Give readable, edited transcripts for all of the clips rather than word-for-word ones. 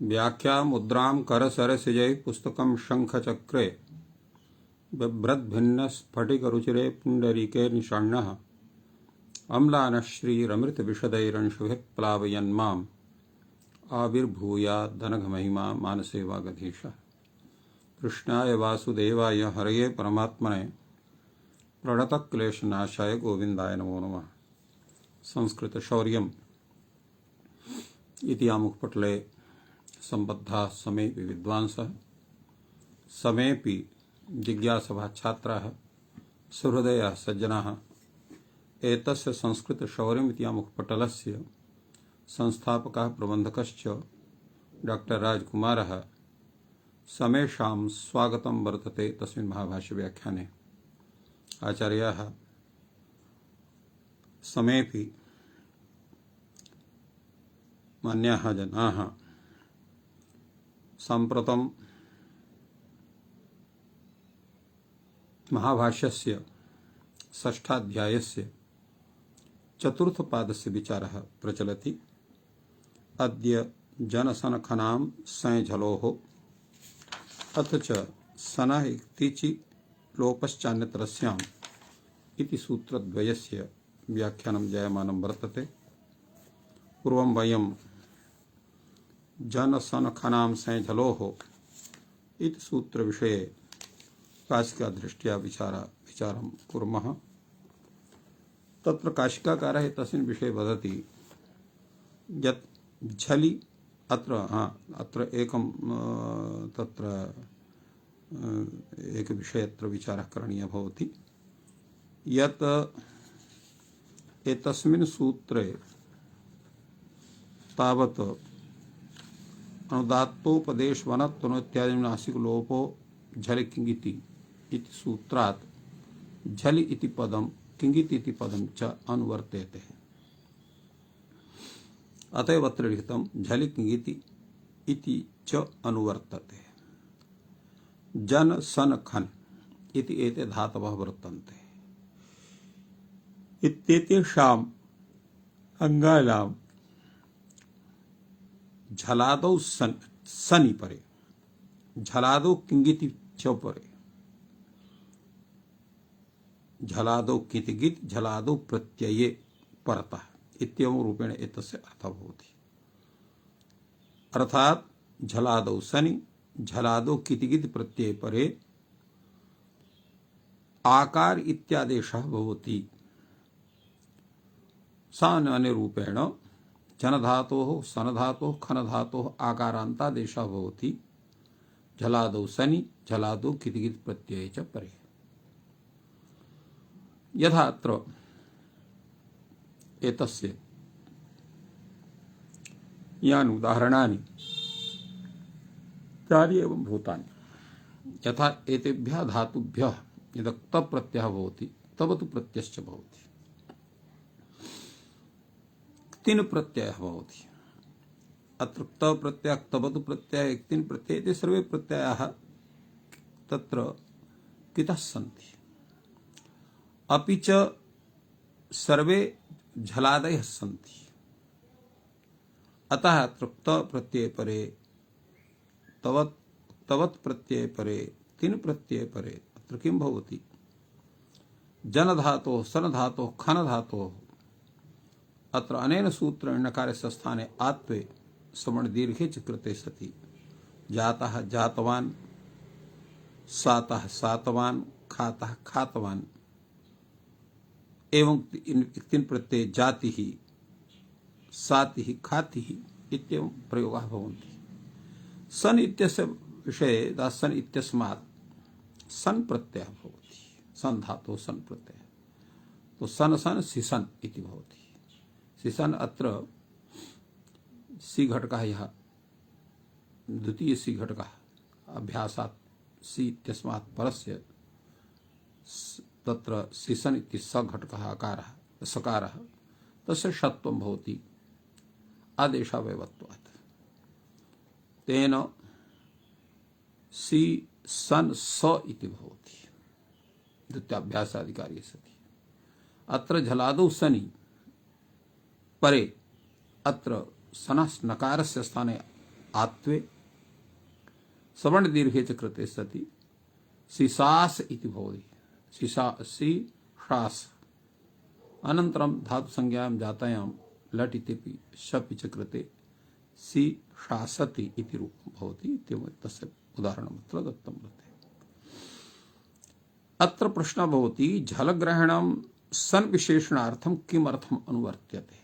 व्याख्या मुद्रां करसरसिजै पुस्तकं शङ्खचक्रे बिभ्रद्भिन्न स्फटिकरुचिरे पुण्डरीके निषण्णः अम्लानश्रीरमृतविशदैरंशुभिः प्लावयन्माम् आविर्भूयादनघमहिमा मानसे वागधीशः। कृष्णाय वासुदेवाय हरये परमात्मने प्रणतक्लेशनाशाय गोविन्दाय नमो नमः। संस्कृतशौर्यम् इति आमुखपटले सम्बद्धाः समे विद्वांसः समेऽपि जिज्ञासवः छात्राः सुहृदयाः सज्जनाः एतस्य संस्कृतशौर्यम् इति आमुखपटलस्य संस्थापकः प्रबन्धकश्च डॉक्टर राजकुमारः समेषां स्वागतं वर्तते तस्मिन् महाभाष्यव्याख्याने। आचार्याः समेऽपि मान्याः जनाः साम्प्रतं महाभाष्यस्य षष्ठाध्यायस्य चतुर्थपादस्य विचारः प्रचलति। अद्य जनसनखनां संझलोः अथ च सनः इक्तिचि लोपश्चान्यतरस्याम् इति सूत्रद्वयस्य व्याख्यानं जायमानं वर्तते। पूर्वं वयं जनसनखनां संझलोः इति सूत्रविषये काशिकादृष्ट्या विचारं कुर्मः। तत्र काशिकाकारः तस्मिन् विषये वदति यत् झलि अत्र एकं तत्र एक विषये अत्र विचारः करणीयः भवति यत् एतस्मिन् सूत्रे तावत् अनुदात्तोपदेशवनत्वनो नासिकलोपो झलि किंगिति इति सूत्रात् झलि इति पदं किंगिति इति पदं च अनुवर्तेते। अतएव अत्र लिखितं झलि किंगिति इति च अनुवर्तते। जन सन खन इति एते धातवः वर्तन्ते। इत्येतेषाम् अङ्गानां झलादौ सनि परे झलादौ किंगिति च परे झलादौ कितिगित झलादौ प्रत्यये परतः इत्येवं रूपेण एतस्य अर्थः भवति। अर्थात् झलादौ सनि झलादौ कितिगित प्रत्यये परे आकार इत्यादेशः भवति। सामान्य रूपेण जनधातोः सनधातोः खनधातोः आकारान्तादेशः भवति। झलादौ सनि झलादौ कितिगित प्रत्यये च परे। यथा अत्र एतस्य यानि उदाहरणानि तानि एवं भूतानि। यथा एतेभ्यः धातुभ्यः यदा तप् प्रत्ययः भवति तवतु प्रत्ययश्च भवति। तीन प्रत्ययः भवति। अत्र तव प्रत्ययः तवतु प्रत्ययः तीन प्रत्यय ते सर्वे प्रत्ययाः तत्र कितः सन्ति। अपि च सर्वे झलादयः सन्ति। अतः अत्र त प्रत्यय परे तवत् प्रत्यय परे तीन प्रत्यय परे अत्र किं भवति जन धातोः सन धातोः खन धातोः अत्र अनेन सूत्रेण नकारस्य स्थाने आत्वे सवर्ण दीर्घे च कृते सति जातः जातवान् सातः सातवान् खातः खातवान् एवं तीन प्रत्यय जातिः सातिः खातिः इत्येवं प्रयोगाः भवन्ति। सन इत्यस्य विषये सन इत्यस्मात् सन प्रत्ययः भवति। सन धातुः सन प्रत्ययः तो सन सन सिसन इति भवति। सिसन अत्र सी घटकः यः द्वितीय सी घटकः अभ्यासात् सी इत्यस्मात् परस्य तत्र सिसन इति स घटकः आकारः सकारः तस्य षत्वं भवति आदेशावयवत्वात्। तेन सी सन स इति भवति द्वितीयाभ्यासाधिकारी सति। अत्र झलादौ सनि परे अत्र सनस् नकारस्य स्थाने आत्वे सवर्ण दीर्घे च कृते सति सिसास इति भवति। सिसास अनन्तरं धातु संज्ञायां जातायां लट् इत्यपि शप् च कृते सिशासति इति रूपं भवति इत्येवं तस्य उदाहरणम् अत्र दत्तं वर्तते। अत्र प्रश्नः भवति झलग्रहणं सन् विशेषणार्थं किमर्थम् अनुवर्त्यते।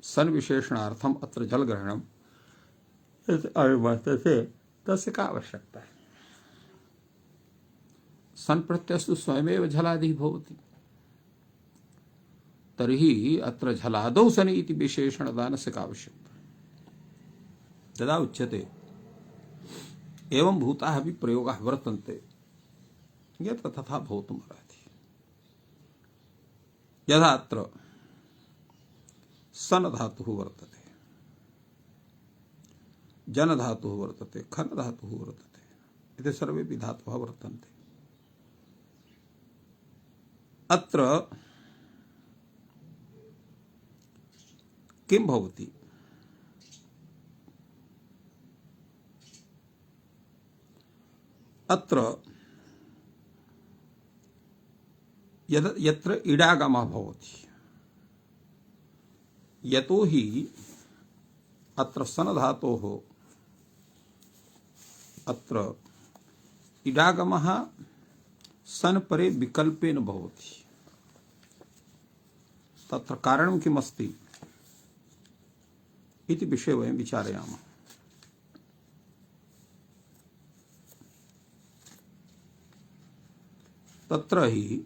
सन् विशेषणार्थम अत्र जलग्रहणम वर्तते, तस्य का आवश्यकता है। सन् प्रत्यस्तु स्वयमेव झलादिः भवति, तर्हि अत्र झलादौ सनि इति विशेषणदानस्य का आवश्यकता। तदा उच्यते एवं भूताः अपि प्रयोगाः वर्तन्ते यत्र तथा भवितुमर्हति। यथा अत्र सन धातुः वर्तते, जन धातुः वर्तते, खन धातुः वर्तते, इति सर्वेपि धातवः वर्तन्ते। अत्र किं भवति, अत्र यत्र इडागमः भवति, यतोहि अत्र सन धातोः अत्र इडागमः सन परे विकल्पेन भवति। तत्र कारणं किमस्ति इति विषये वयं विचारयामः। तत्र हि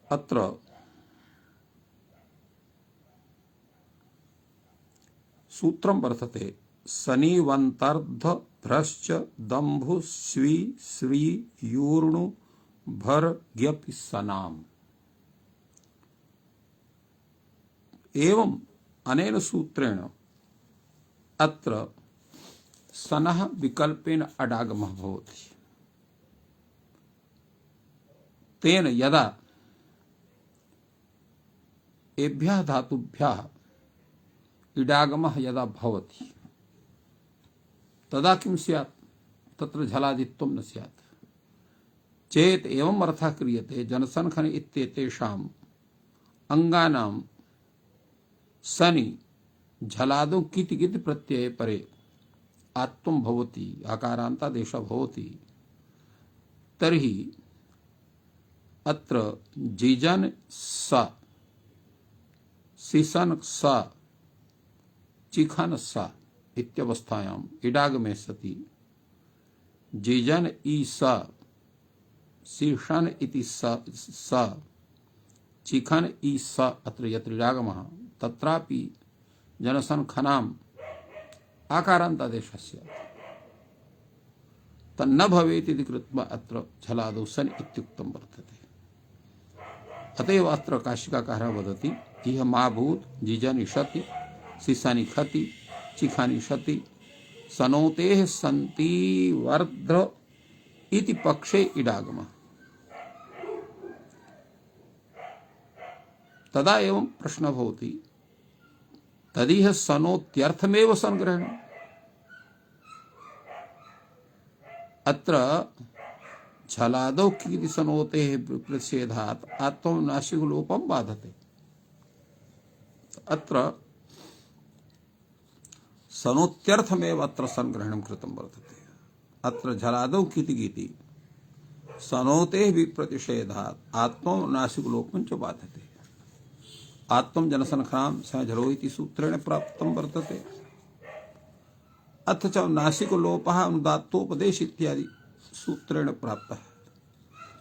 अत्र सूत्रं वर्तते सनिवन्तर्ध भ्रश्च दम्भु स्वी श्री यूर्णु भर ज्ञपि सनाम। एवं अनेन सूत्रेण अत्र सनः विकल्पेन अडागमः भवति। तेन यदा एभ्यः धातुभ्यः इडागमः यदा भवति तदा किं स्यात्, तत्र झलादित्वं न स्यात्। चेत् एवम् अर्थः क्रियते जनसनखन इत्येतेषाम् अंगानां सनि झलादौ किति किति प्रत्यये परे आत्वं भवति, आकारान्तादेशः भवति, तर्हि अत्र जिजन स सिसन स चिखन स इत्यवस्थायां इडागमे सति जिजन ई स शीर्षण इति स चिखन ई स अत्र यत्र इडागमः तत्रापि जनसन खनाम आकारान्तादेशस्य तन्न भवेत् इति कृत्वा अत्र झलादौ सन् इत्युक्तं वर्तते। अतएव अत्र काशिकाकारः वदति इह मा भूत जिजनि शति सिसानि खति चिखानि शति सनोतेः सन्ति वर्ध्र इति पक्षे इडागमः। तदा एवं प्रश्नः भवति तदिह सनोत्यर्थमेव संग्रहणम्। अत्र झलादौ किति सनोतेः प्रतिषेधात् आत्मनासिकलोपं बाधते। अत्र सनोत्यर्थमेव अत्र संग्रहणं कृतं वर्तते। अत्र झलादौ किति किति सनोतेः विप्रतिषेधात् आत्मनासिकलोपं च बाधते। आत्मं जनसनखां स झलो इति सूत्रेण प्राप्तं वर्तते। अथ च नासिकलोपः अनुदात्तोपदेश इत्यादि सूत्रेण प्राप्तः,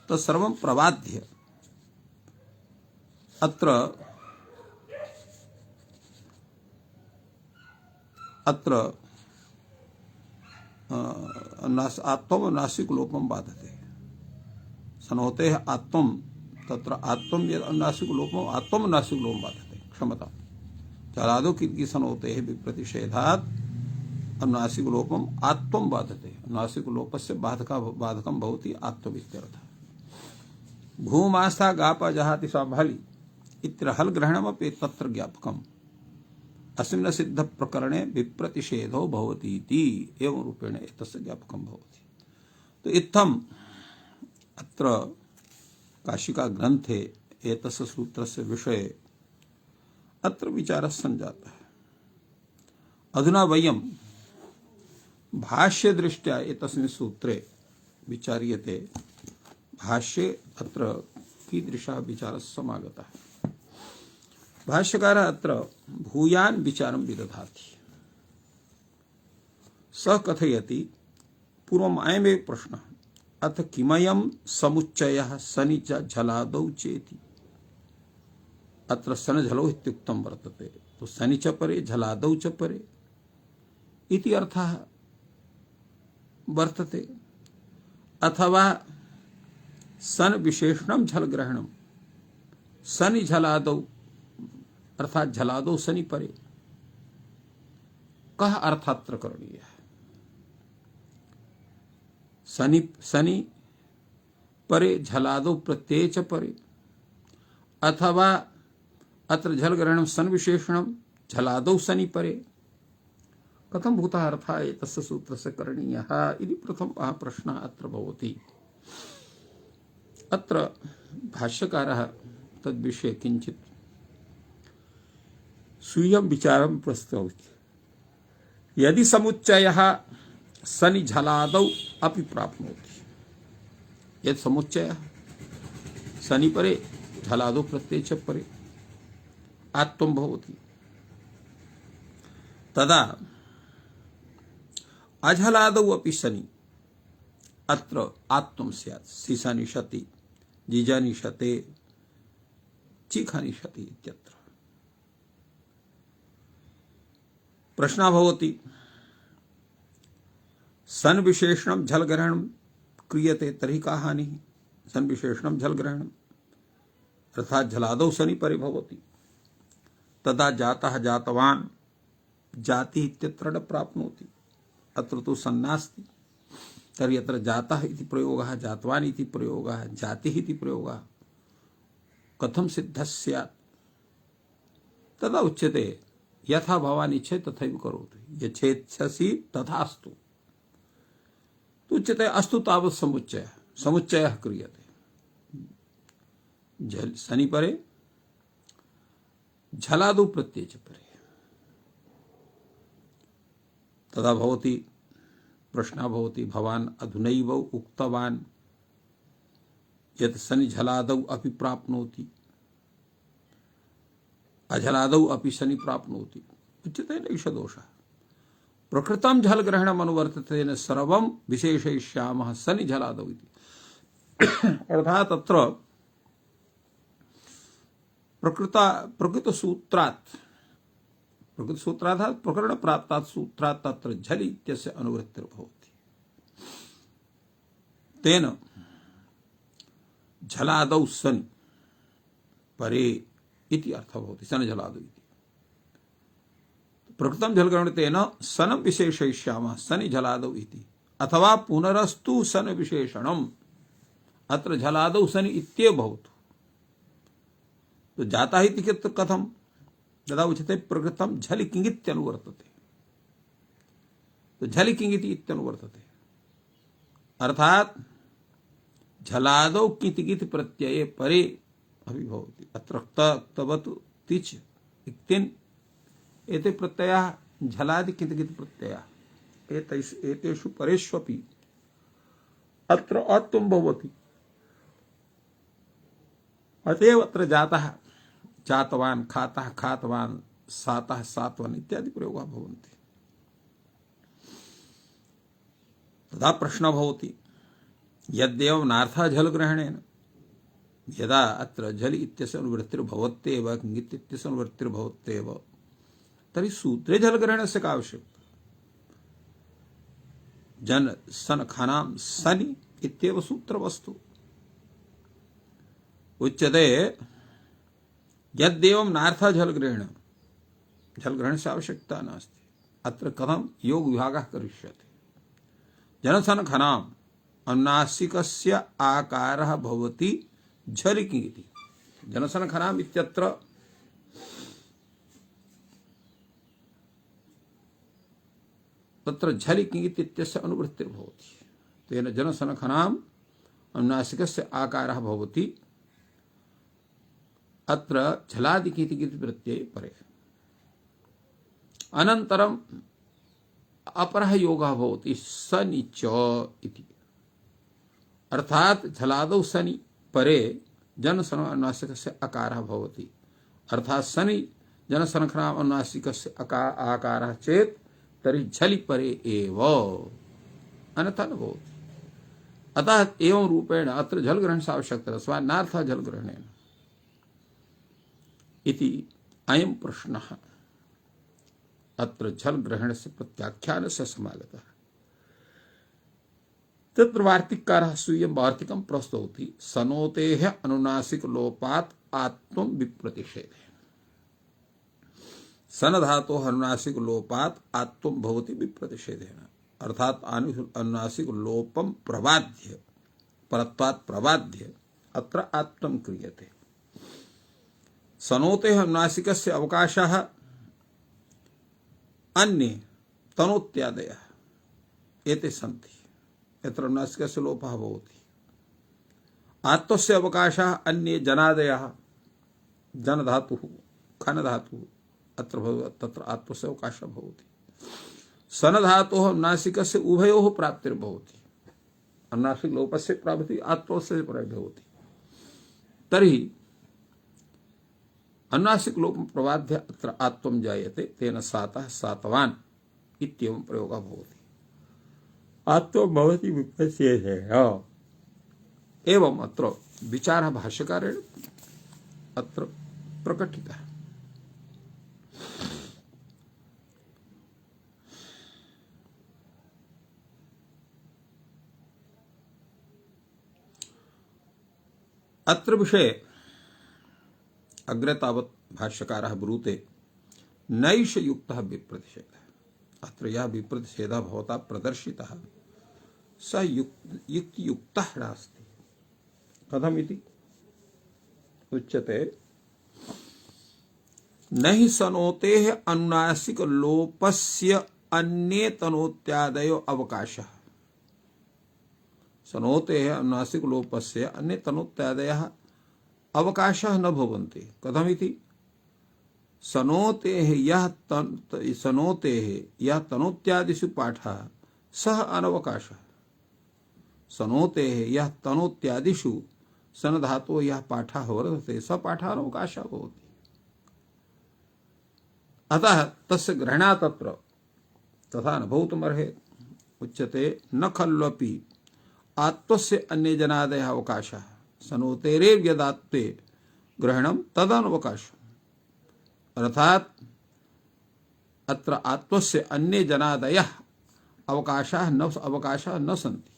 तत्सर्वं प्रबाध्य अत्र आत्मं नासिकलोपं बाधते। सनोतेः आत्मं तत्र आत्मं यद् नासिकलोपम् आत्मं नासिकलोपं बाधते, क्षमता। जलादो किल्किसन होते हैं विप्रतिषेधात् अनुनासिक लोपम आत्वम बाधते। अनुनासिक लोपस्य बाधकम भवति आत्मवित्यर्थः। भूमास्था गापा जहाति स्वाभाली इत्र हल ग्रहणमपि तत्र ज्ञापकम् अस्मिन् सिद्ध प्रकरणे विप्रतिषेधो भवति इति एवं रूपेण एतस्य ज्ञापकं भवति। तो इत्थम् अत्र काशिका ग्रन्थे एतस्य सूत्रस्य विषये अत्र विचारः सञ्जातः। अधुना वयं भाष्य दृष्ट्या एतस्मिन् सूत्रे विचार्यते। भाष्ये अत्र कीदृशः विचारः समागतः। भाष्यकारः अत्र भूयान् विचारं विदधाति। सः कथयति पूर्वम् अयमेव प्रश्नः अथ किमयं समुच्चयः सनि च झलादौ चेति। अत्र सन झलो इत्युक्तं वर्तते। तो सनि च परे झलादौ च परे इति अर्थः वर्तते। अथवा सन विशेषणं झल ग्रहणं सनि झलादौ अर्थात झलादौ सनि परे। कः अर्थात्र करणीयः। सनि परे झलादौ प्रत्यय च परे अथवा अत्र झल ग्रहणं सन विशेषणं झलादौ सनि परे। कथं भूतः अर्थः एतस्य सूत्रस्य करणीयः इति प्रथमः प्रश्नः अत्र भवति। अत्र भाष्यकारः तद्विषये किञ्चित् स्वीयं विचारं प्रस्तौति। यदि समुच्चयः सनि झलादौ अपि प्राप्नोति। यदि समुच्चयः सनि परे झलादौ प्रत्यय च परे आत्वं भवति तदा अझलादौ अपि सनि अत्र आत्वं स्यात्। सीसानिशति जिजानिशते चिखानिशति इत्यत्र प्रश्नः भवति सन विशेषणं झल ग्रहणं क्रियते तर्हि का हानिः। सन विशेषणं झल ग्रहणम् अर्थात् झलादौ सनि परे भवति तदा जातः जातवान् जाति इत्यत्र न प्राप्नोति। अत्र तु सन्नास्ति तर्हि अत्र जातः इति प्रयोगः जातवान् इति प्रयोगः जातिः इति प्रयोगः कथं सिद्धः स्यात्। तदा उच्यते यथा भवान् इच्छेत् तथैव करोतु यच्छेच्छसि तथास्तु। उच्यते अस्तु तावत् समुच्चयः क्रियते। सनि परे झलादौ प्रत्यय च परे। तदा भवति प्रश्नः भवति भवान् अधुनैव उक्तवान् यत् सनि झलादौ अपि प्राप्नोति अझलादौ अपि सनि प्राप्नोति। उच्यते नैष दोषः प्रकृतं झल ग्रहणम् अनुवर्ततेन सर्वं विशेषयिष्यामः सनि झलादौ इति। अर्थात् अत्र प्रकृतसूत्रात् प्रकरण प्राप्तात् सूत्रात् तत्र झल इत्यस्य अनुवृत्तिर्भवति। तेन झलादौ सनि परे इति अर्थः भवति। सन झलादौ इति प्रकृतं झलग्रहण तेन सनं विशेषयिष्यामः सनि झलादौ इति। अथवा पुनरस्तु सन विशेषणम् अत्र झलादौ सनि इत्येव भवतु। तो जाता इति कथं तदा उच्यते प्रकृतं झलि किङित्यनुवर्तते। तो झलि किङिति इत्यनुवर्तते अर्थात् झलादौ कितिकिति प्रत्यये परे अपि भवति। अत्र तवतु तिच् इक्तिन् एते प्रत्ययाः झलादि कितिकिति प्रत्ययाः एतेषु परेष्वपि अत्र अत्वं भवति। अतएव अत्र जातः जातवान् खातः खातवान् सातः सातवान् इत्यादि प्रयोगाः भवन्ति। तदा प्रश्नः भवति यद्येव नार्थः झल ग्रहणेन यदा अत्र झल इत्यस्य अनुवृत्तिर्भवत्येव किङित् इत्यस्य अनुवृत्तिर्भवत्येव तर्हि सूत्रे झल ग्रहणस्य का आवश्यकता। जन सन खानां सनि इत्येव सूत्रवस्तु। उच्यते यद्देवं नार्थः झल ग्रहण जलग्रहणस्य आवश्यकता नास्ति। अत्र कथं योग विभागः करिष्यते। जनसनखनाम् अनुनासिकस्य आकारः भवति झलिकिङ् इति। जनसनखनाम् इत्यत्र तत्र झलिकिङ् इत्यस्य अनुवृत्तिर्भवति। तेन जनसनखनाम् अनुनासिकस्य आकारः भवति। अत्र झलादिकिति प्रत्यये परे। अनन्तरम् अपरः योगः भवति सनि च इति। अर्थात् झलादौ सनि परे जनसन अनुनासिकस्य अकारः भवति। अर्थात् सनि जनसनखनाम् अनुनासिकस्य आकारः चेत् तर्हि झलि परे एव, अन्यथा न भवति। अतः एवं रूपेण अत्र झलग्रहणस्य आवश्यकता स्वान्नार्थः झलग्रहणेन इति अयं प्रश्नः। अत्र झलग्रहणस्य प्रत्याख्यानस्य समागतः। तत्र वार्तिककारः स्वीयं वार्तिकं प्रस्तौति सनोतेः अनुनासिक लोपात् आत्मं विप्रतिषेधे। सन धातोः अनुनासिक लोपात् आत्मं भवति विप्रतिषेधेन। अर्थात अनुनासिक लोपम प्रबाध्य परत्वात् प्रबाध्य अत्र आत्मं क्रियते। सनोतेः अनुनासिकस्य अवकाशः अन्ये तनोत्यादयः एते सन्ति। यत्र अनुनासिकस्य लोपः भवति। आत्मस्य अवकाशः अन्ये जनादयः जन धातुः खन धातुः अत्र तत्र आत्मस्य अवकाशः भवति। सन धातोः अनुनासिकस्य उभयोः प्राप्तिर्भवति। अनुनासिक लोपस्य प्राप्ति आत्मस्य भवति। तर्हि अनुनासिक लोपं प्रबाध्य अत्र आत्मं जायते। तेन सातः सातवान् इत्येवं प्रयोगः भवति। आत्मं भवति विप्रतिषेधेन। एवं अत्र विचारः भाष्यकारेण अत्र प्रकटितः। अत्र विषये अग्रे तावत् भाष्यकारः ब्रूते नैष युक्तः विप्रतिषेधः। अत्र यः विप्रतिषेधः भवता प्रदर्शितः स युक्तियुक्तः नास्ति। कथमिति उच्यते न हि सनोतेः अनुनासिक लोपस्य अन्ये तनोत्यादयो अवकाशः। सनोतेः अनुनासिक लोपस्य अन्ये तनोत्यादयः अवकाशः न भवन्ति। कथमिति सनोतेः यः तनोत्यादिषु पाठः सः अनवकाशः। सनोतेः यः तनोत्यादिषु सन धातोः यः पाठः वर्तते स पाठः अनवकाशः भवति। अतः तस्य ग्रहणात् अत्र तथा न भवितुमर्हेत्। उच्यते न खल्वपि आत्मस्य अन्ये जनादयः अवकाशः सनोतेरेव यदात्ते ग्रहणं तदनवकाशम्। अर्थात अत्र आत्मस्य अन्ये जनादयः अवकाशः न सन्ति।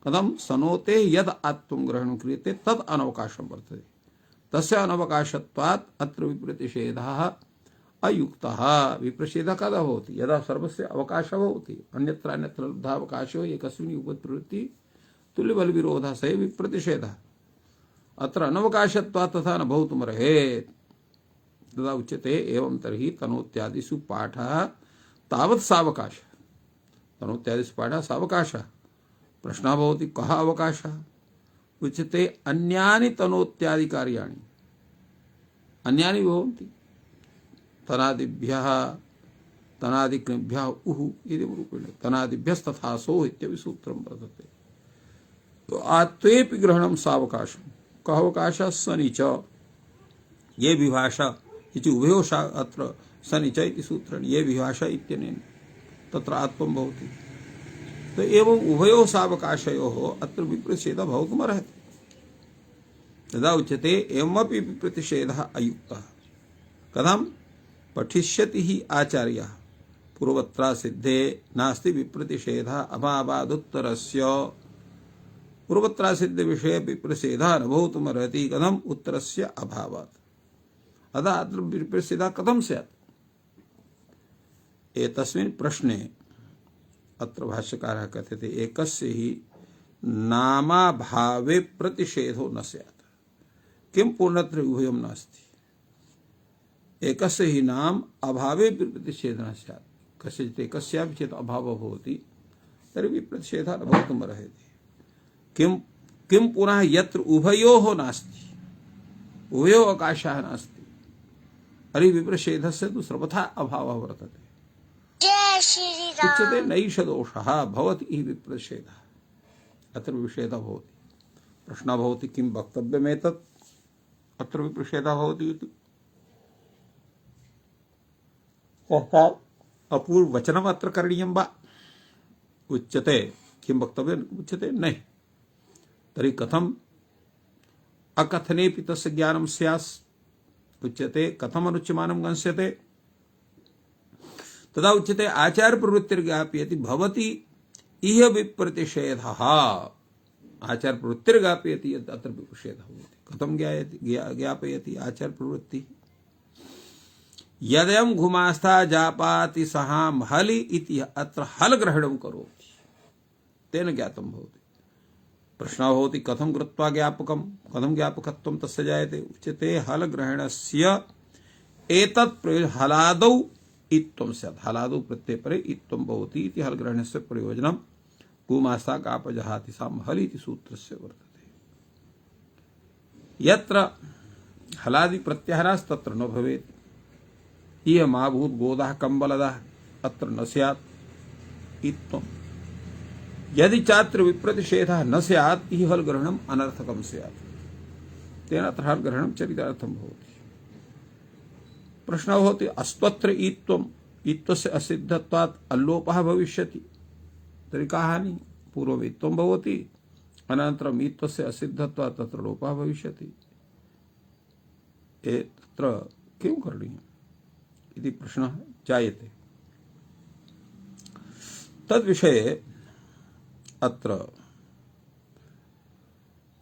कथं सनोते यद आत्मं ग्रहणं क्रियते तद अनवकाशं वर्तते। तस्य अनवकाशत्वात् अत्र विप्रतिषेधः अयुक्तः। विप्रतिषेधः कदा भवति यदा सर्वस्य अवकाशः भवति। अन्यत्र लब्धावकाशो एकस्मिन् उपप्रवृत्ति तुल्यबल विरोधः स विप्रतिषेधः। अत्र अनवकाशत्वात् तथा न भवितुमर्हेत्। तदा उच्यते एवं तर्हि तनोत्यादिषु पाठः तावत् सावकाशः। तनोत्यादिषु पाठः सावकाशः। प्रश्नः भवति कः अवकाशः। उच्यते अन्यानि तनोत्यादि कार्याणि अन्यानि भवन्ति। तनादिभ्यः तनादिक्रिभ्यः उः इति रूपेण तनादिभ्यस्तथा सो इत्यपि सूत्रं वर्तते। तो आत्वेपि ग्रहणं सावकाशं कः अवकाशः सनि च ये विभाषा इति उभयो अत्र सनि च इति सूत्रेण ये विभाषा इत्यनेन तत्र आत्मं भवति। तो एवं उभयोः सावकाशयोः अत्र विप्रतिषेधः भवितुमर्हति। तदा उच्यते एवमपि विप्रतिषेधः अयुक्तः। कथं पठिष्यति हि आचार्यः पूर्वत्रा सिद्धे नास्ति विप्रतिषेधः अभावादुत्तरस्य। पूर्वत्रा सिद्ध विषये विप्रतिषेधः न भवितुमर्हति। कथम् उत्तरस्य अभावात्। अतः अत्र विप्रतिषेधः कथं स्यात्। एतस्मिन् प्रश्ने अत्र भाष्यकारः कथयति एकस्य हि नामाभावे प्रतिषेधो न स्यात् किं पूर्णत्र उभयं नास्ति एकस्य हि नाम अभावे प्रतिषेधः न स्यात् कस्यचित् एकस्यापि चेत् अभावः भवति तर्हि प्रतिषेधः न भवितुमर्हति किं पुनः यत्र उभयोः नास्ति उभयोः अवकाशः नास्ति तर्हि विप्रषेधस्य तु सर्वथा अभावः वर्तते उच्यते नैष दोषः भवति हि विप्रषेधः अत्र विषेधः भवति प्रश्नः भवति किं वक्तव्यमेतत् अत्र विप्रषेधः भवति इति अपूर्ववचनम् अत्र करणीयं वा उच्यते किं वक्तव्यम् उच्यते नहि तर्हि कथम् अकथनेपि तस्य ज्ञानं स्यात् उच्यते कथम् अनुच्यमानं गंस्यते तदा उच्यते आचार्य प्रवृत्तिर्ज्ञापयति भवति इह विप्रतिषेधः आचार्य प्रवृत्तिर्ज्ञापयति अत्र विप्रतिषेधः भवति कथं ज्ञापयति आचार्य प्रवृत्ति यदयं घुमास्था जापाति सहाम हलि इति अत्र हल ग्रहणं करोति तेन ज्ञातं भवति प्रश्नः भवति कथं कृत्वा ज्ञापकं कथं ज्ञापकत्वं तस्य जायते उच्यते हल ग्रहणस्य एतत् हलादौ इत्वं स्यात् हलादौ प्रत्ययपरे इत्वं भवति इति हल ग्रहणस्य प्रयोजनं गुमास्ता कापजहाति साम हल इति सूत्रस्य वर्तते यत्र हलादि प्रत्याहारस्तत्र न भवेत् इयमाभूत् गोदाः कम्बलदाः अत्र न स्यात् इत्थम् यदि चात्र विप्रतिषेधः न स्यात् इह हल ग्रहणम् अनर्थकं स्यात् तेन अत्र हल ग्रहणं चरितार्थं भवति प्रश्नः भवति अस्त्वत्र इत्वम् इत्वस्य असिद्धत्वात् अल्लोपः भविष्यति तर्हि का हानिः पूर्वम् इत्वं भवति अनन्तरम् इत्वस्य असिद्धत्वात् तत्र लोपः भविष्यति तत्र किं करणीयम् इति प्रश्नः जायते तद्विषये अत्र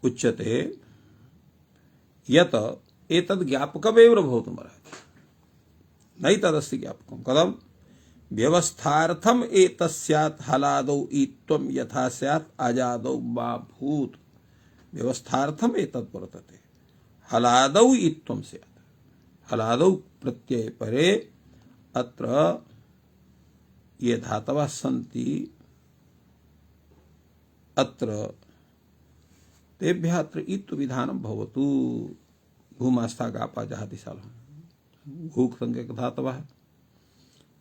उच्यते यत् एतद् ज्ञापकमेव न भवितुमर्हति नैतदस्ति ज्ञापकं कथं व्यवस्थार्थम् एतस्यात् हलादौ इत्वं यथा स्यात् अजादौ मा भूत् व्यवस्थार्थम् एतत् वर्तते हलादौ इत्वं स्यात् हलादौ प्रत्यय परे अत्र ये धातवः सन्ति अत्र तेभ्यः अत्र इत्व विधानं भवतु भूमास्था गापा जहाति सालः घूक संज्ञक धातवः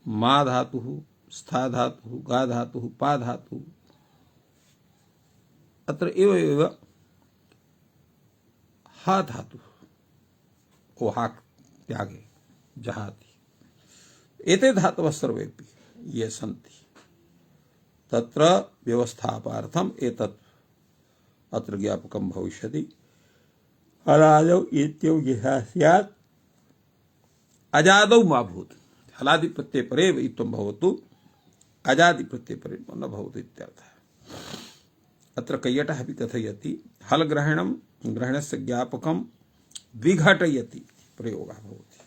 मा धातुः स्था धातुः गा धातुः पा धातुः अत्र एव हा धातुः ओहाक त्यागे जहाति एते धातवः सर्वेपि ये सन्ति तत्र व्यवस्थापार्थम् एतत् अत्र ज्ञापकं भविष्यति हलादौ इत्यौ यथा स्यात् अजादौ मा भूत् हलादि प्रत्यय परे इत्वं भवतु अजादि प्रत्यय परे न भवतु इत्यर्थः अत्र कैयटः अपि कथयति हल ग्रहणं ग्रहणस्य ज्ञापकं विघटयति प्रयोगः भवति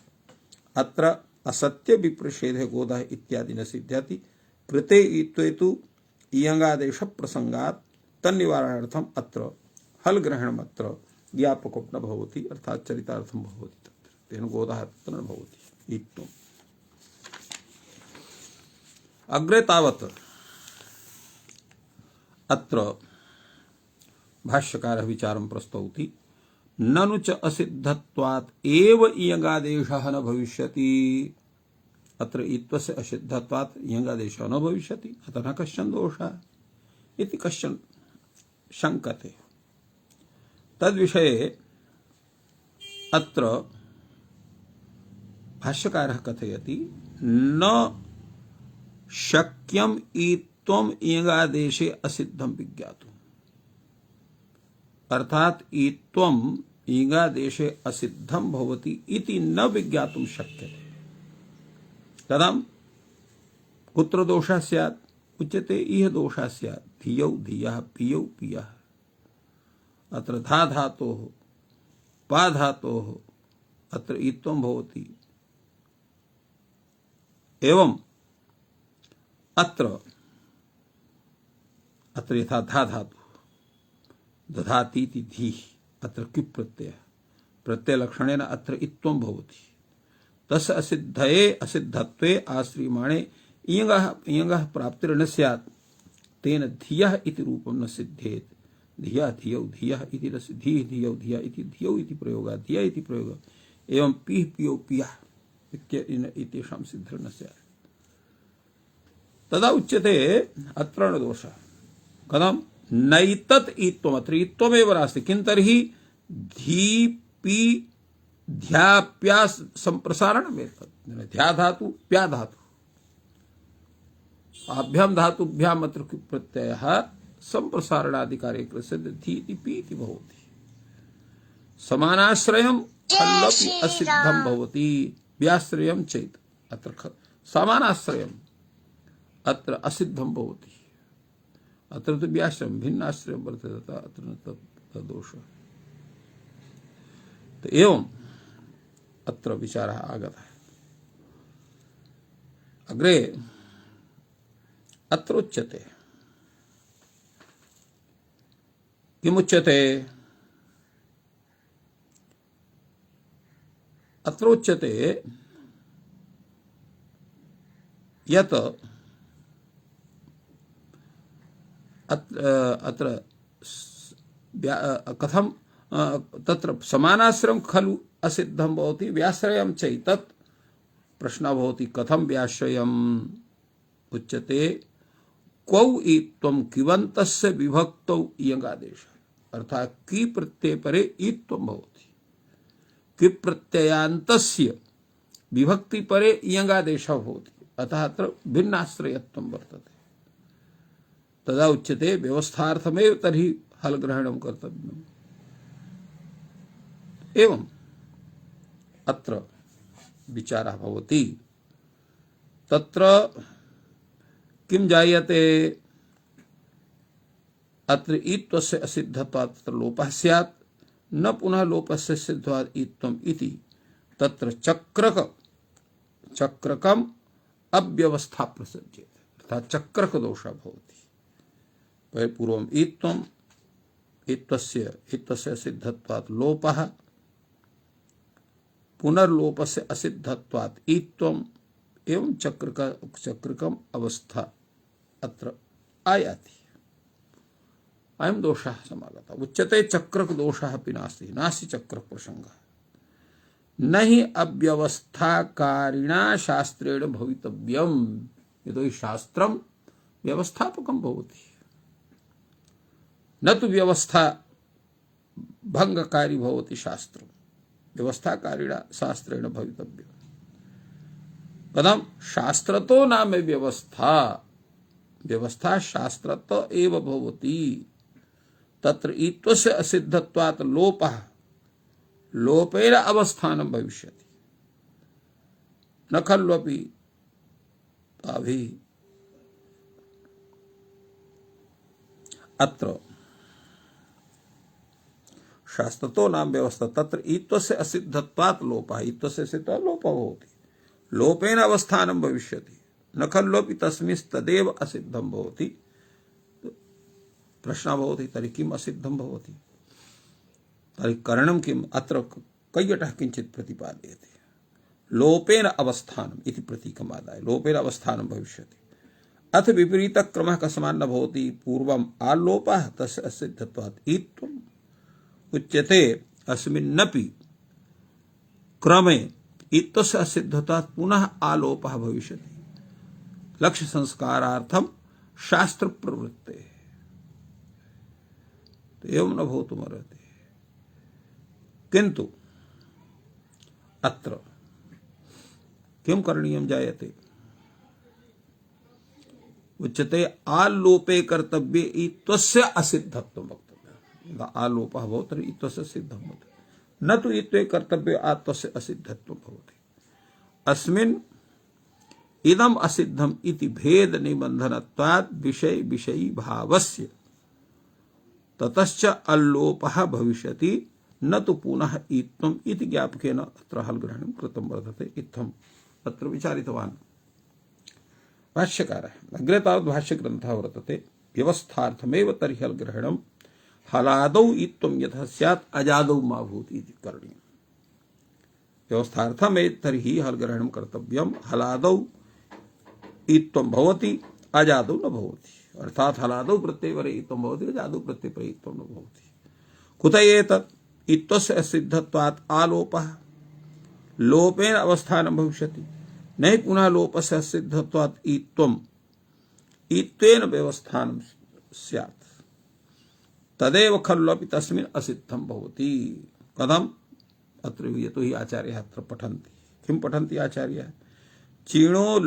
अत्र असत्य विप्रषेधे गोदः इत्यादि न सिद्ध्यति कृते इत्वे तु इयंगादेश प्रसंगात् तन्निवारणार्थम् अत्र हल ग्रहणम् अत्र ज्ञापकं न भवति अर्थात् चरितार्थं भवति तत्र तेन गोदः अत्र न भवति इत्थम् अग्रे तावत् अत्र भाष्यकारः विचारं प्रस्तौति ननु च असिद्धत्वात् एव इयंगादेशः न भविष्यति अत्र इत्वस्य असिद्धत्वात् इयंगादेशः न भविष्यति अतः न कश्चन दोषः इति कश्चन शंकते तद्विषये अत्र भाष्यकारः कथयति न शक्यम् इत्वम् इयंगादेशे असिद्धं विज्ञातुम् अर्थात इत्वम् इयंगादेशे असिद्धं भवति इति न विज्ञातुं शक्यते कथं कुत्र दोषः स्यात् उच्यते इह दोषः स्यात् धियौ धियः पियौ पियः अत्र धा धातोः पा धातोः अत्र इत्वं भवति एवं अत्र अत्र यथा धा धातु दधाति इति धी अत्र किप् प्रत्यय प्रत्यय लक्षणेन अत्र इत्वं भवति तस्य असिद्धये असिद्धत्वे आश्रियमाणे इयङः प्राप्तिर्न स्यात् तेन धियः इति रूपं न सिद्धेत् धिया धियौ धियः इति रस्य धीः धियौ धिया इति धियौ इति प्रयोगः धिया इति प्रयोगः एवं पीः पियौ पियः इत्येषां सिद्धिर्न स्यात् तदा उच्यते अत्र न दोषः कथं नैतत् इत्वम् अत्र इत्वमेव नास्ति किं तर्हि धी पी ध्याप्या संप्रसारणमेतत् ध्या धातु प्या धातु आभ्याम धातुभ्याम अत्र प्रत्ययः संप्रसारणाधिकारे कृतस्य धी इति पी इति भवति समानाश्रयं खल्वपि असिद्धं भवति व्याश्रयं चेत् अत्र समानाश्रयम् अत्र असिद्धं भवति अत्र तु व्याश्रयं भिन्नाश्रयं वर्तते अत्र न तद्दोषः तो एवं अत्र विचारः आगतः अग्रे अत्र उच्यते किमुच्यते अत्र उच्यते यत् अत्र कथं तत्र समानाश्रयं खलु असिद्धं भवति व्याश्रयं चैतत् प्रश्नः भवति कथं व्याश्रयम् उच्यते क्वौ इत्वं किवन्तस्य विभक्तौ इयङादेशः अर्थात् कि प्रत्यय परे इत्वं भवति कि प्रत्ययान्तस्य विभक्ति परे इयङादेशः भवति अतः अत्र भिन्नाश्रयत्वं वर्तते तदा उच्यते व्यवस्थार्थमेव तर्हि हल ग्रहणं कर्तव्यम् एवं अत्र विचारः भवति तत्र किं जायते अत्र इत्वस्य असिद्धत्वात् तत्र लोपः स्यात् न पुनः लोपस्य सिद्धत्वात् इत्वम् इति तत्र चक्रकम् अव्यवस्था प्रसज्यते अर्थात् चक्रक दोषः भवति पूर्वम् इत्वम् इत्वस्य सिद्धत्वात् लोपः पुनर्लोपस्य असिद्धत्वात् इत्वम् एवं चक्रकम् अवस्था अत्र आयाति अयं दोषः समागतः उच्यते चक्रक दोषः अपि नास्ति चक्रक प्रसंगः न हि अव्यवस्थाकारिणा शास्त्रेण भवितव्यम् यतोहि शास्त्रं व्यवस्थापकं भवति न तु व्यवस्था भंगकारी भवति शास्त्रं व्यवस्थाकारिणा शास्त्रेण भवितव्यम् कथं शास्त्रतो नाम व्यवस्था व्यवस्था शास्त्रत एव भवति तत्र इत्वस्य असिद्धत्वात् लोपः लोपेन अवस्थानं भविष्यति न खल्वपि अभी अत्र शास्त्रतो नाम व्यवस्था तत्र इत्वस्य असिद्धत्वात् लोपः इत्वस्य सिद्धत्वात् लोपः भवति लोपेन अवस्थानं भविष्यति न खल्वपि तस्मिंस्तदेव असिद्धं भवति प्रश्नः भवति तर्हि किम् असिद्धं भवति तर्हि कारणं किम् अत्र कैयटः किञ्चित् प्रतिपादयति लोपेन अवस्थानम् इति प्रतीकम् आदाय लोपेन अवस्थानं भविष्यति अथ विपरीतक्रमः कस्मान् न भवति पूर्वम् आलोपः तस्य असिद्धत्वात् इत्वम् उच्यते अस्मिन्नपि क्रमे इत्वस्य असिद्धत्वात् पुनः आलोपः भविष्यति लक्ष्य संस्कारार्थं शास्त्र प्रवृत्ते तो एवं न भवितुमर्हति किन्तु अत्र किं करणीयं जायते उच्यते आलोपे कर्तव्ये इत्वस्य असिद्धत्वं वक्तव्यम् यदा आलोपः भवति तर्हि इत्वस्य सिद्धं भवति न तु इत्वे कर्तव्ये आत्वस्य असिद्धत्वं भवति अस्मिन् इदम् असिद्धम् इति भेद निबन्धनत्वात् विषय विषयी भावस्य ततश्च अल्लोपः भविष्यति न तु पुनः इत्थम् इति ज्ञापकेन अत्र हल ग्रहणं कृतं वर्तते इत्थम् अत्र विचारितवान् भाष्यकारः अग्रे तावत् भाष्यग्रन्थः वर्तते व्यवस्थार्थमेव तर्हि हलग्रहणं हलादौ इत्थं यथा स्यात् अजादौ मा भूत् इति करणीयम्। व्यवस्थार्थमेव तर्हि हलग्रहणं कर्तव्यं हलादौ इत्थं भवति अजादौ न भवति। अर्थात हलादौ प्रत्ययपरे इत्थं भवति अजादौ प्रत्ययपरे इत्थं न भवति। कुत एतत् इत्थस्य असिद्धत्वात् आलोपः लोपेन अवस्थानं भविष्यति नहि पुनः लोपस्य असिद्धत्वात् इत्थम् इत्थेन व्यवस्थानं स्यात् तदेव खल्वपि तस्मिन् असिद्धं भवति। कथम् अत्र यतो हि आचार्यः अत्र पठन्ति किं पठन्ति आचार्यः चीणो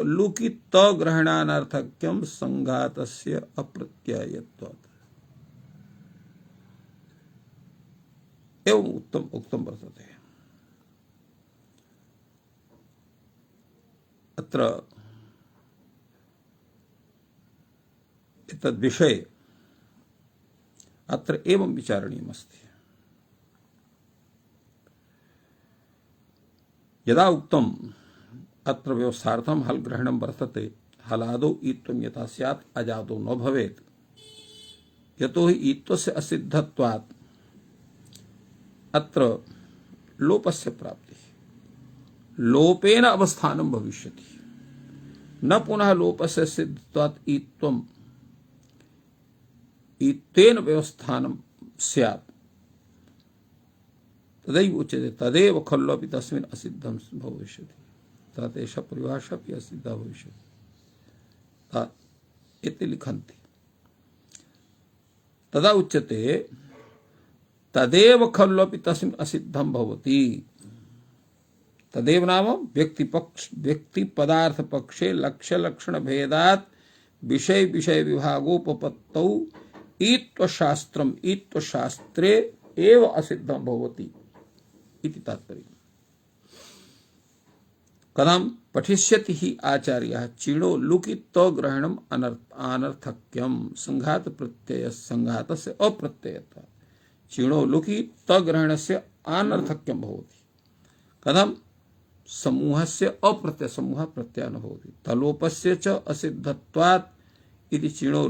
लुकित ग्रहणानर्थक्यं संघातस्य अप्रत्ययत्वात् एवं उक्तं वर्तते। अत्र एतद्विषये अत्र एवं विचारणीयमस्ति। यदा उक्तम् अत्र व्यवस्थार्थं हल ग्रहणं वर्तते हलादौ इत्थं यथा स्यात् अजादौ न भवेत् यतो हि इत्थस्य असिद्धत्वात् अत्र लोपस्य प्राप्तिः लोपेन अवस्थानं भविष्यति न पुनः लोपस्य सिद्धत्वात् इत्थम् इत्थेन व्यवस्थानं स्यात् तदैव उच्यते तदेव खल्वपि तस्मिन् असिद्धं भविष्यति तेषां परिभाषा अपि असिद्धा भविष्यति इति लिखन्ति। तदा उच्यते तदेव खल्वपि तस्मिन् असिद्धं भवति। तदेव नाम व्यक्ति पदार्थ पक्षे लक्ष्य लक्षण भेदात् विषय विषय विभागोपपत्तौ ईत्वशास्त्रम् ईत्वशास्त्रे एव असिद्धं भवति इति तात्पर्यम्। कथं पठिष्यति हि आचार्यः चीणो लुकित ग्रहणम् अनर्थक्यं संघात प्रत्यय संघातस्य अप्रत्ययत्वात् चीणो लुकित ग्रहणस्य अनर्थक्यं भवति। कथं समूहस्य अप्रत्यय समूह प्रत्यय न भवति तलोपस्य च असिद्धत्वात् इति चीणो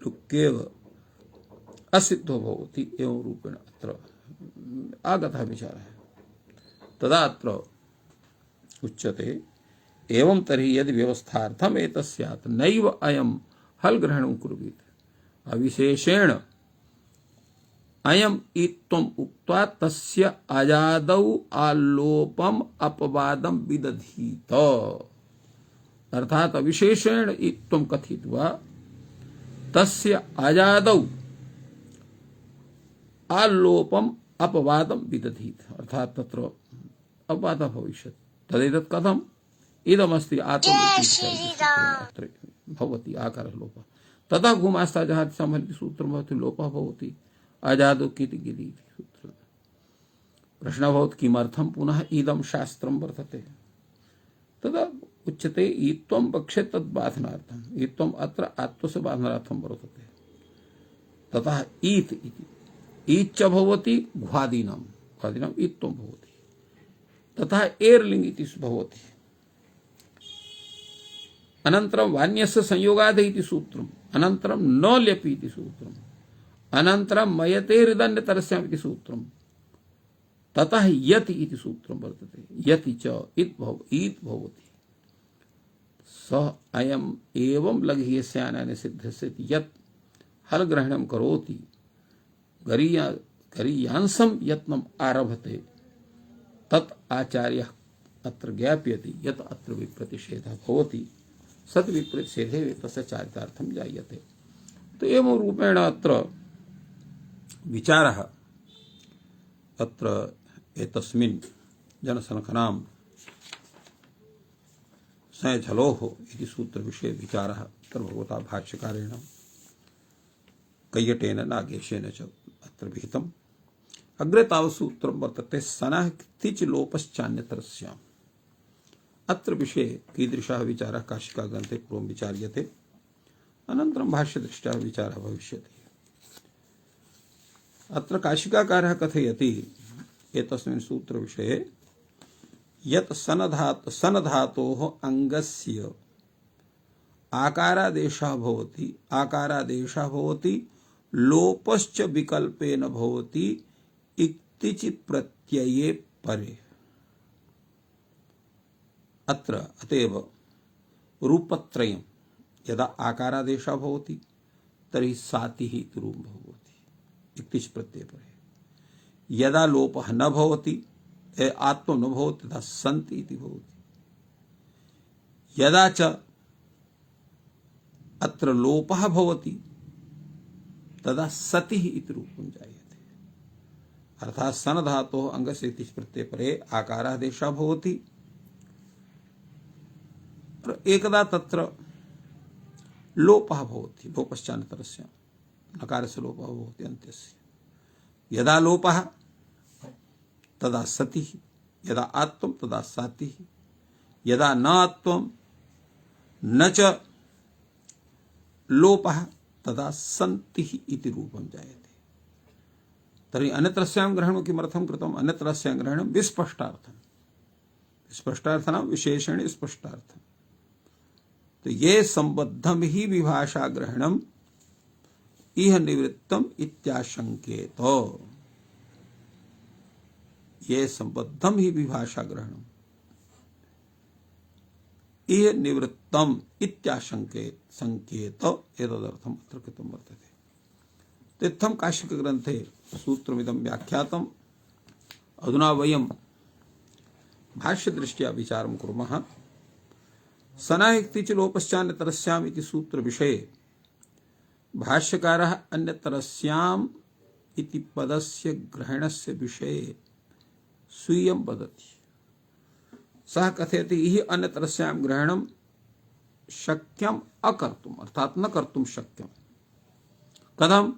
लुक्येव असिद्धो भवति एवं रूपेण अत्र आगतः विचारः। तदा अत्र उच्यते एवं तर्हि यदि व्यवस्थार्थम् एतत् स्यात् नैव अयं हल ग्रहणं कुर्वीत अविशेषेण अयम् इत्थम् उक्त्वा तस्य अजादौ आलोपम् अपवादं विदधीत। अर्थात अविशेषेण इत्थं कथित्वा तस्य अजादौ आलोपम् अपवादं विदधीत। अर्थात तत्र अपवादः भविष्यति। तदेतत् कथम् इदमस्ति आत्मलोपः भवति आकारः लोपः ततः घुमास्ता जहाति संहति सूत्रं भवति लोपः भवति अजादौ किति गिरि इति सूत्रं। प्रश्नः भवति किमर्थं पुनः इदं शास्त्रं वर्तते। तदा उच्यते ईत्वं पक्षे तद् बाधनार्थम् ईत्वम् अत्र आत्मस्य बाधनार्थं वर्तते। ततः ईत् इति ईच्च भवति घ्वादीनां ईत्वं भवति तथा एर्लिंग इति भवति। अनन्तरं वान्यस्य संयोगादि इति सूत्रम् अनन्तरं न ल्यपि इति सूत्रम् अनन्तरं मयते हृदन्यतरस्याम् इति सूत्रम् ततः यति इति सूत्रं वर्तते। यति च ईत् भवति सः अयम् एवं लघ्यस्यानेन सिद्धस्य यत् हल ग्रहणं करोति गरीयांसं यत्नम् आरभते तत् आचार्यः अत्र ज्ञापयति यत् अत्र विप्रतिषेधः भवति सत् विप्रतिषेधे तस्य चारितार्थं जायते। तो एवं रूपेण अत्र विचारः अत्र एतस्मिन् जनसनखनां संझलोः इति सूत्रविषये विचारः अत्र भगवता भाष्यकारेण कैयटेन नागेशेन च अत्र विहितम्। अग्रे तावत् सूत्रं वर्तते सनः तिच लोपश्चान्यतरस्याम्। अत्र विषये कीदृशः विचारः काशिका ग्रन्थे पूर्वं विचार्यते अनन्तरं भाष्यदृष्ट्या विचारः भविष्यति। अत्र काशिकाकारः कथयति एतस्मिन् सूत्रविषये यत् सनधातोः अंगस्य आकारादेशः भवति लोपश्च विकल्पेन भवति इक्तिचि प्रत्यये परे। अत्र अतएव रूपत्रयं यदा आकारादेशः भवति तर्हि सातिः इति रूपं भवति इक्तिचि प्रत्यये परे। यदा लोपः न भवति आत्मं न भवति तदा सन्ति इति भवति। यदा च अत्र लोपः भवति तदा सतिः इति रूपं जायते। अर्थात् सन धातोः अंगस्य इति प्रत्यये परे आकारादेशः भवति। एकदा तत्र लोपः भवति, लोपश्चान्तरस्य नकारस्य लोपः भवति अन्त्यस्य। यदा लोपः तदा सतिः, यदा आत्वं तदा सातिः, यदा न आत्वं न च लोपः तदा सन्तिः इति रूपं जायते। तर्हि अन्यत्रस्यां ग्रहणं किमर्थं कृतम्? अन्यत्रस्यां ग्रहणं विस्पष्टार्थं, स्पष्टार्थनां विशेषेण स्पष्टार्थं। तो ये संबद्धम ही विभाषा ग्रहणम इह निवृत्तम इत्याशंकेत। ये संबद्धम ही विभाषा ग्रहणम इह निवृत्तम इत्याशंकेत संकेत एतदर्थम अत्र कृतं वर्तते। तिथम काशिक ग्रंथे सूत्रमिदं व्याख्यातम्। अधुना वयं भाष्य दृष्ट्या विचारं कुर्मः। सनः इक्तिच लोपश्चान्यतरस्याम् इति सूत्र विषये भाष्यकारः अन्यतरस्याम् इति पदस्य ग्रहणस्य विषये स्वीयं वदति। सः कथयति इह अन्यतरस्यां ग्रहणं शक्यम् अकर्तुम्, अर्थात् न कर्तुं शक्यम्। कथं?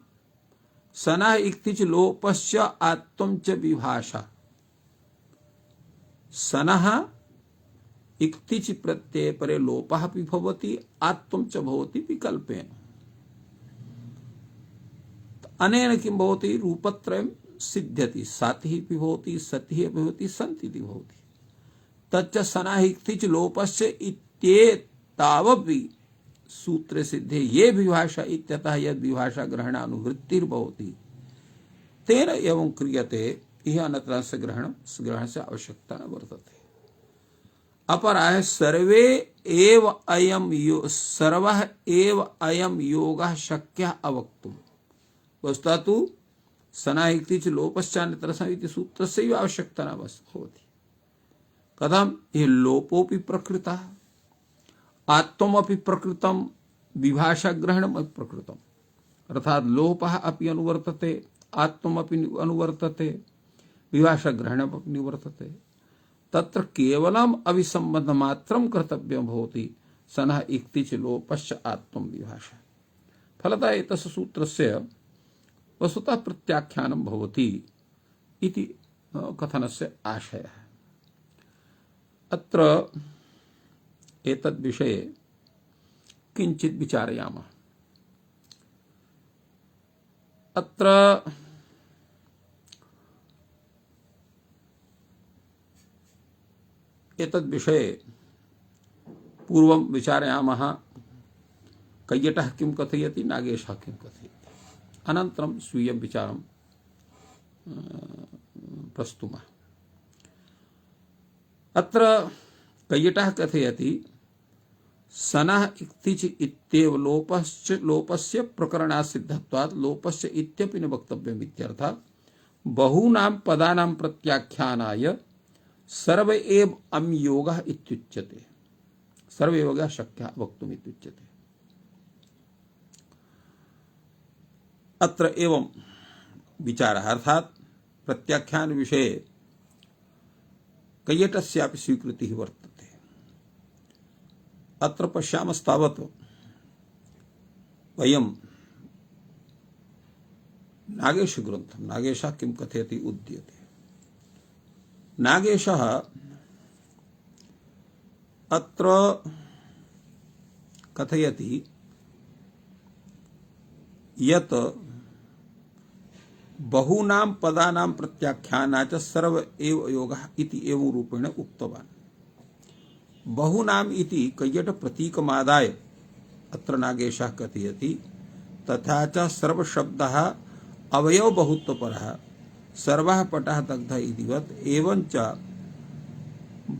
सनः इक्तिच लोपस्य आत्वं च विभाषा। सनः इक्तिचि प्रत्यये परे लोपः अपि भवति, आत्वं च भवति विकल्पेन। अनेन किं भवति? रूपत्रयं सिद्ध्यति। सातिः अपि भवति, सतिः अपि भवति, सन्ति इति भवति। तच्च सनः इक्तिचि लोपस्य इत्येतावपि सूत्रे सिद्धे ये विभाषा इत्यतः यद् विभाषा ग्रहणानुवृत्तिर्भवति तेन एवं क्रियते। इह अन्यतरस्य ग्रहणस्य आवश्यकता न वर्तते। अपराः सर्वः एव अयं योगः शक्यः अवक्तुम्। वस्तुतः तु सनः इक्तिच लोपश्चान्यतरस्याम् इति सूत्रस्य आवश्यकता न भवति। कथं? यह लोपोऽपि प्रकृतः, आत्वमपि प्रकृतं, विभाषाग्रहणमपि प्रकृतम्। अर्थात् लोपः अपि अनुवर्तते, आत्वमपि अनुवर्तते, विभाषाग्रहणमपि निवर्तते। तत्र केवलम् अभिसंबंध मात्रं कर्तव्यं भवति। सनः इक्तिच लोपश्च आत्वं विभाषा। फलतः एतस्य सूत्रस्य वस्तुतः प्रत्याख्यानं भवति इति कथनस्य आशयः। अत्र एतद् विषये किञ्चित् विचारयामः। अत्र एतद् विषये पूर्वं विचारयामः। कैयटः किं कथयति, नागेशः किं कथयति, अनन्तरं स्वीयं विचारं प्रस्तुमः। अत्र कैयटः कथयति सनः इक्तिच इत्येव लोपस्य प्रकरणासिद्धत्वात् लोपस्य इत्यपि न वक्तव्यम् इत्यर्थः। बहूनां पदानां प्रत्याख्यानाय सर्व एव अम् योगः इत्युच्यते। सर्व योगः शक्यः वक्तुम् इत्युच्यते। अत्र एवं विचारः, अर्थात् प्रत्याख्यान विषये कैयटस्यापि स्वीकृतिः वर्तते। अत्र पश्यामस्तावत् वयं नागेशग्रन्थं, नागेशः किं कथयति उद्यते। नागेशः अत्र कथयति यत् बहूनां पदानां प्रत्याख्यानाच सर्व एव योगः इति एवं रूपेण उक्तवान्। बहूनाम् इति कैयट प्रतीकमादाय अत्र नागेशः कथयति। तथा च सर्वशब्दः अवयव बहुत्वपरः सर्वः पटः दग्धः इतिवत् एवञ्च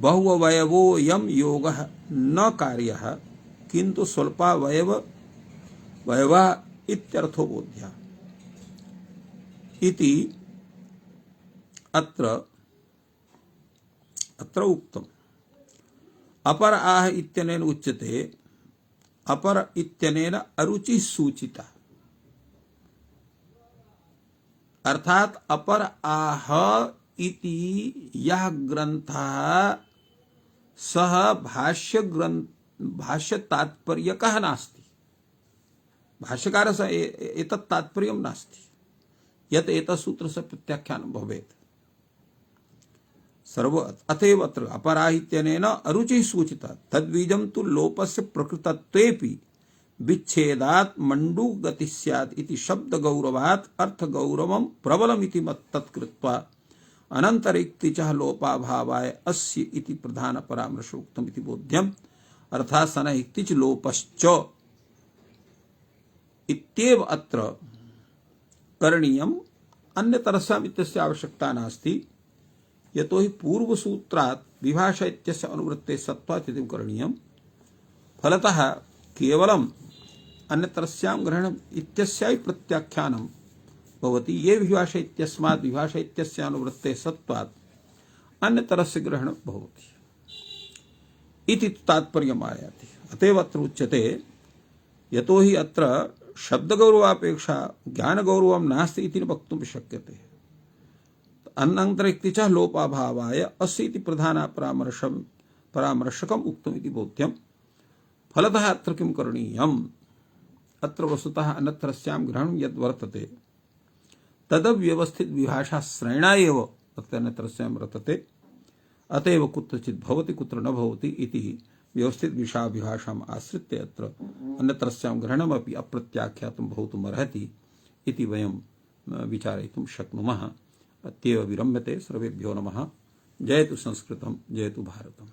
बहुअवयवोऽयं योगः न कार्यः किन्तु स्वल्पावयवः इत्यर्थो बोध्यः इति अत्र उक्तम्। अपर आह इत्यनेन उच्यते अपर इत्यनेन अरुचिः सूचिता, अर्थात अपर आह इति यः ग्रन्थः सः भाष्य तात्पर्यकः नास्ति, भाष्यकारस्य एतत् तात्पर्यं नास्ति यत् एतत् सूत्रस्य प्रत्याख्यानं भवेत्। सर्व अतएव अत्र अपराहित्यनेन अरुचिः सूचिता तद्बीजं तु लोपस्य प्रकृतत्वेपि विच्छेदात् मण्डूगतिः स्यात् इति शब्दगौरवात् अर्थगौरवं प्रबलमिति तत्कृत्वा अनन्तरिक्तिचः लोपाभावाय अस्य इति प्रधान परामर्शोक्तम् इति बोध्यम्। अर्थात् सनहिक्तिच लोपश्च इत्येव अत्र करणीयम्, अन्यतरस्याम् इत्यस्य आवश्यकता नास्ति। यतो हि पूर्वसूत्रात् विभाषा इत्यस्य अनुवृत्ते सत्त्वात् इति करणीयम्। फलतः केवलम् अन्यतरस्यां ग्रहणम् इत्यस्यापि प्रत्याख्यानं भवति। ये विभाषा इत्यस्मात् विभाषा इत्यस्य अनुवृत्ते सत्त्वात् अन्यतरस्य ग्रहणं भवति इति तात्पर्यम् आयाति। अतएव अत्र उच्यते यतो हि अत्र शब्दगौरवापेक्षा ज्ञानगौरवं नास्ति इति न वक्तुं शक्यते। अनन्तरिक्तिचः लोपाभावाय अस्य इति प्रधान परामर्शकम् उक्तम् इति बोध्यम्। फलतः अत्र किं करणीयम्? अत्र वस्तुतः अन्यतरस्यां ग्रहणं यद् वर्तते तदव्यवस्थित विभाषाश्रयणा एव अत्र अन्यतरस्यां वर्तते। अतएव कुत्रचित् भवति कुत्र न भवति इति व्यवस्थित विभाषाम् आश्रित्य अत्र अन्यतरस्यां ग्रहणमपि अप्रत्याख्यातं भवितुमर्हति इति वयं विचारयितुं शक्नुमः। अत्येव विरम्यते। सर्वेभ्यो नमः। जयतु संस्कृतं, जयतु भारतम्।